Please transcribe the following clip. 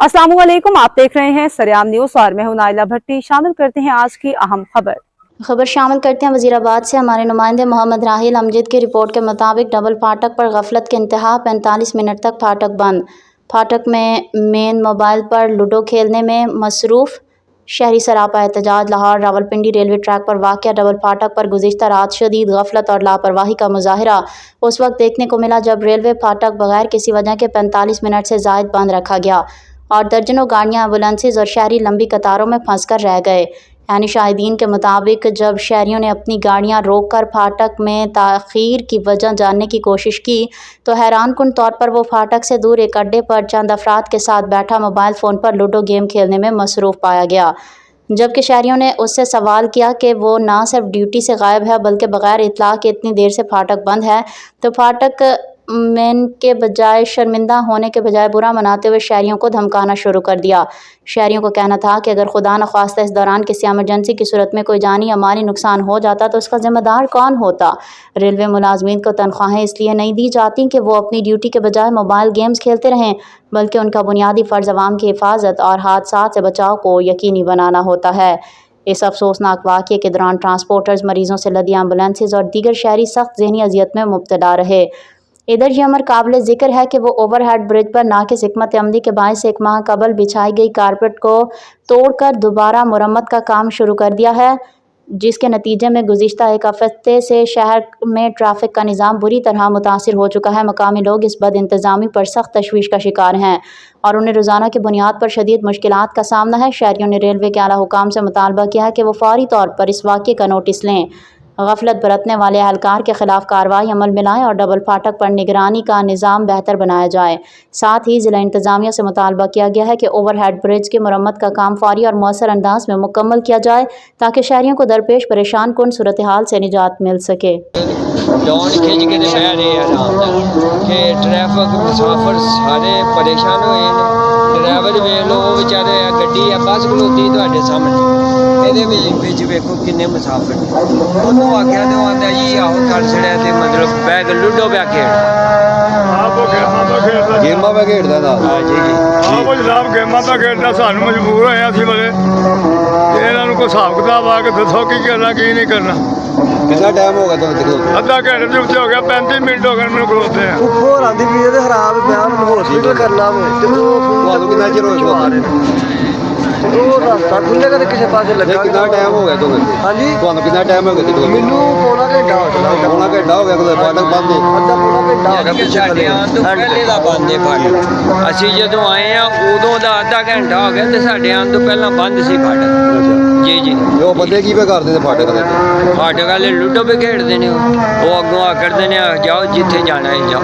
अस्सलाम वालेकुम, आप देख रहे हैं सरेआम न्यूज और मैं हूं नाइला भट्टी। शामिल करते हैं आज की अहम खबर शामिल करते हैं वजीराबाद से हमारे नुमाइंदे मोहम्मद राहिल अमजद की रिपोर्ट के मुताबिक डबल फाटक पर गफलत के इंतहा 45 मिनट तक फाटक बंद। फाटक में मेन मोबाइल पर लूडो खेलने में मसरूफ़ शहरी सरापा एहतजाज। लाहौर रावलपिंडी रेलवे ट्रैक पर वाक़या डबल फाटक पर गुज़िश्ता रात शदीद गफलत और लापरवाही का मुजाहिरा उस वक्त देखने को मिला जब रेलवे फाटक बगैर किसी वजह के 45 मिनट से ज़ायद बंद रखा गया और दर्जनों गाड़ियाँ, एम्बुलेंसेज और शहरी लंबी कतारों में फंस कर रह गए। यानी शाहिदीन के मुताबिक जब शहरियों ने अपनी गाड़ियां रोककर फाटक में ताख़ीर की वजह जानने की कोशिश की तो हैरान कुन तौर पर वो फाटक से दूर एक अड्डे पर चंद अफराद के साथ बैठा मोबाइल फ़ोन पर लूडो गेम खेलने में मसरूफ़ पाया गया। जबकि शहरियों ने उससे सवाल किया कि वो ना सिर्फ ड्यूटी से गायब है बल्कि बग़ैर इत्तला के इतनी देर से फाटक बंद है, तो फाटक मैन के बजाय शर्मिंदा होने के बजाय बुरा मनाते हुए शहरियों को धमकाना शुरू कर दिया। शहरियों को कहना था कि अगर खुदा न ख्वास्ता इस दौरान किसी एमरजेंसी की सूरत में कोई जानी या माली नुकसान हो जाता तो उसका ज़िम्मेदार कौन होता। रेलवे मुलाजमीन को तनख्वाहें इसलिए नहीं दी जाती कि वो अपनी ड्यूटी के बजाय मोबाइल गेम्स खेलते रहें, बल्कि उनका बुनियादी फ़र्ज़ अवाम की हिफाजत और हादसा से बचाव को यकीनी बनाना होता है। इस अफसोसनाक वाक़ये के दौरान ट्रांसपोर्टर्स, मरीज़ों से लदी एम्बुलेंसेज और दीगर शहरी सख्त ज़हनी अजियत में मुब्तला रहे। इधर यह अमर काबिल ज़िक्र है कि वो ओवरहेड ब्रिज पर नाक़िस हिकमत अमली के बायस एक माह कबल बिछाई गई कारपेट को तोड़कर दोबारा मुरम्मत का काम शुरू कर दिया है, जिसके नतीजे में गुज़िश्ता एक हफ़्ते से शहर में ट्रैफिक का निज़ाम बुरी तरह मुतासिर हो चुका है। मकामी लोग इस बद इंतज़ामी पर सख्त तशवीश का शिकार हैं और उन्हें रोज़ाना की बुनियाद पर शदीद मुश्किलात का सामना है। शहरियों ने रेलवे के आला हुकाम से मुतालबा किया है कि वो फौरी तौर पर इस वाक़ये का नोटिस लें, गफलत बरतने वाले अहलकार के खिलाफ कार्रवाई अमल में लाएँ और डबल फाटक पर निगरानी का निज़ाम बेहतर बनाया जाए। साथ ही ज़िला इंतज़ामिया से मुतालबा किया गया है कि ओवरहेड ब्रिज की मरम्मत का काम फौरी और मौसर अंदाज में मुकम्मल किया जाए ताकि शहरियों को दरपेश परेशान कुन सूरत हाल से निजात मिल सके। ट्रैफिक मुसाफिर सारे परेशान हुए हैं। ड्राइवर वेख लो बेचारे गड्डी है बस खलोती तुहाडे सामने ये वेखो किन्ने मुसाफिर उन्होंने आख्या तो आंदा जी आओ कर छड़िया तो मतलब बैग लूडो पे गेमां पे खेडदा दा जी जी हां वो जनाब गेमां पे खेडदा सानू मजबूर होए असीं बड़े इन्हां नूं कोई हिसाब किताब आ के दसो की करना की नहीं करना। कितना टाइम हो गया तुहानू? आधा घंटे से ऊपर हो गया, 35 मिनट हो गए मैनू खलोते हैं। ऊपर आंदी भी ते खराब बयान हॉस्पिटल करना वे ते ਤੁਹਾਨੂੰ ਕਿੰਨਾ ਚਿਰ ਹੋ ਗਿਆ? ਉਹ ਰਸਤਾ ਖੁੱਲੇਗਾ ਤੇ ਕਿਸੇ ਪਾਸੇ ਲੱਗਾ। ਕਿੰਨਾ ਟਾਈਮ ਹੋ ਗਿਆ ਤੁਹਾਨੂੰ? ਹਾਂਜੀ ਤੁਹਾਨੂੰ ਕਿੰਨਾ ਟਾਈਮ ਹੋ ਗਿਆ ਕਿਤੋਂ? ਮੈਨੂੰ ਪੌਣਾ ਘੰਟਾ ਹੋ ਗਿਆ। ਪੌਣਾ ਘੰਟਾ ਹੋ ਗਿਆ ਕੋਈ ਫਾਟਕ ਬੰਦ ਹੈ? ਅੱਧਾ ਪੌਣਾ ਘੰਟਾ ਹੋ ਗਿਆ ਪਿੱਛੇ ਸਾਡੇ ਆਉਣ ਤੋਂ ਪਹਿਲੇ ਦਾ ਬੰਦ ਹੈ ਫਾਟਕ। ਅਸੀਂ ਜਦੋਂ ਆਏ ਆ ਉਦੋਂ ਦਾ ਅੱਧਾ ਘੰਟਾ ਹੋ ਗਿਆ ਤੇ ਸਾਡੇ ਆਉਣ ਤੋਂ ਪਹਿਲਾਂ ਬੰਦ ਸੀ ਫਾਟਕ। ਜੀ ਜੀ ਉਹ ਬੰਦੇ ਕੀ ਪੇ ਕਰਦੇ ਨੇ ਫਾਟਕ ਦੇ? ਫਾਟਕ ਵਾਲੇ ਲੂਡੋ ਪੇ ਖੇਡਦੇ ਨੇ, ਉਹ ਅੱਗੋਂ ਆ ਕਰਦੇ ਨੇ ਜਾਓ ਜਿੱਥੇ ਜਾਣਾ ਹੈ ਜਾਓ।